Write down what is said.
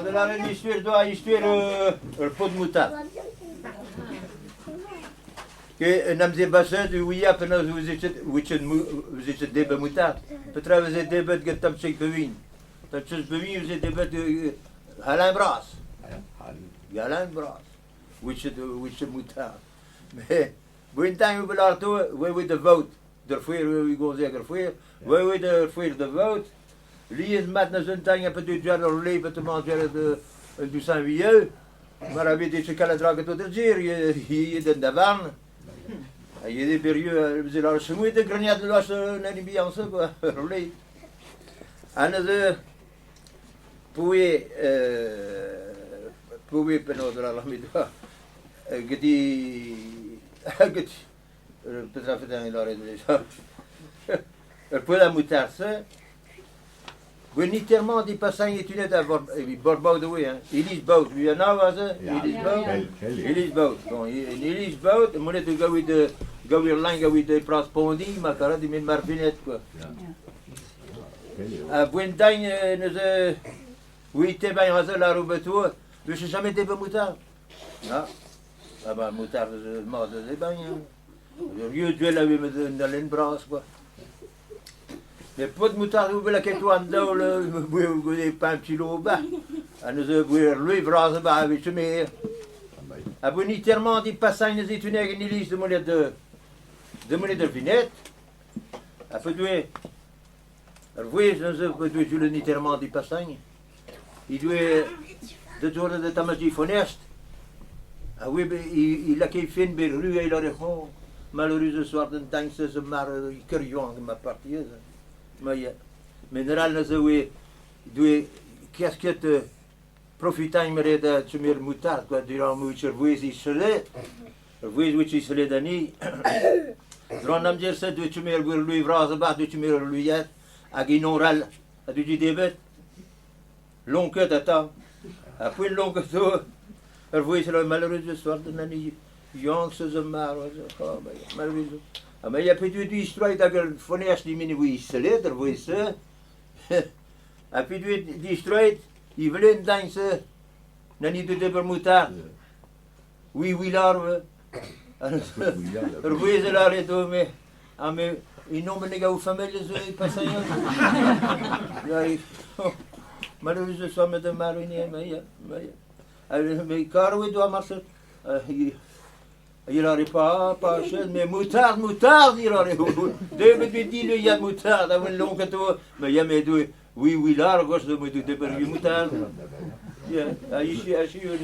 de la Istoer doa Istoer pot de moutarde. Que n'am ze basset du ouia penaos vous étiez des moutarde. Petra vous êtes des bêtes que tam check bewin. Tam check bewin vous êtes des bêtes Alain Bras. Alain Bras. Which moutarde. Mais when time we are to we the vote. Daarvoor we go zeggen voor. We daarvoor de vote. Lui is met naar zijn tang een peu jaar door leven te manger du Saint-Vieux. Maar hij weet dat je kan het dragen tot de zeer. Je de davan. Je de periode we zullen ze moeten grenade los naar die biance quoi. Relais. En ze pouvez penodre la mida. Gedi peut-être dans l'oreille déjà. Pour la moutarde, we niet tellement die passage tu net Borbouw de weer. Elise boot. Wie nou was het? Elise boot. Elise boot. Bon, Elise boot. Moet net go weer lang go weer prospondi, maar kan die met marvinet quoi. When dan ne we te bij ons la robe toe. Dus je jamais te moutarde. Ja. Ah bah moutarde is mode de bain. Je dois la weer met dans l'embras quoi. Mais pas de moutarde, vous voulez la quête en dehors, vous voulez pas un petit lot au bas. À nous voulez lui brasser bas avec ce mais. À vous ni tellement dit passages des étudiants qui lisent de monnaie de vinette. À peu doué. Alors vous nous peut doué le ni tellement dit passages. Il doit de tour de tamaji fonest. Ah oui, il a qu'il fait une rue et il a dit malheureusement ce soir d'un temps c'est ce mar curieux de ma partie. Mais mineral na zoe doe casquette profitant me de tumer moutarde quoi durant mucho vuesi sele vuesi sele dani dron nam dire ça de tumer lui vrase ba de tumer lui a ginoral a du debet long que data a puis long que to vuesi le malheureux soir de nani young se zamar malheureux. Maar je hebt het strijd dat er van eerst die mini wie slecht er was. Heb je die strijd die willen dansen, dan niet de bermuda. Wie larve. Er was er al het om me, aan me in noemen ik ook familie zo passen. Ja, maar dat is zo met de marine, maar ja. En mijn kar we doen maar zo. Il n'aurait pas mais moutarde, il aurait dit il y a moutarde, avant long que toi, mais il y a mes deux, oui, là, gauche de mes deux, moutarde. Yeah, je suis un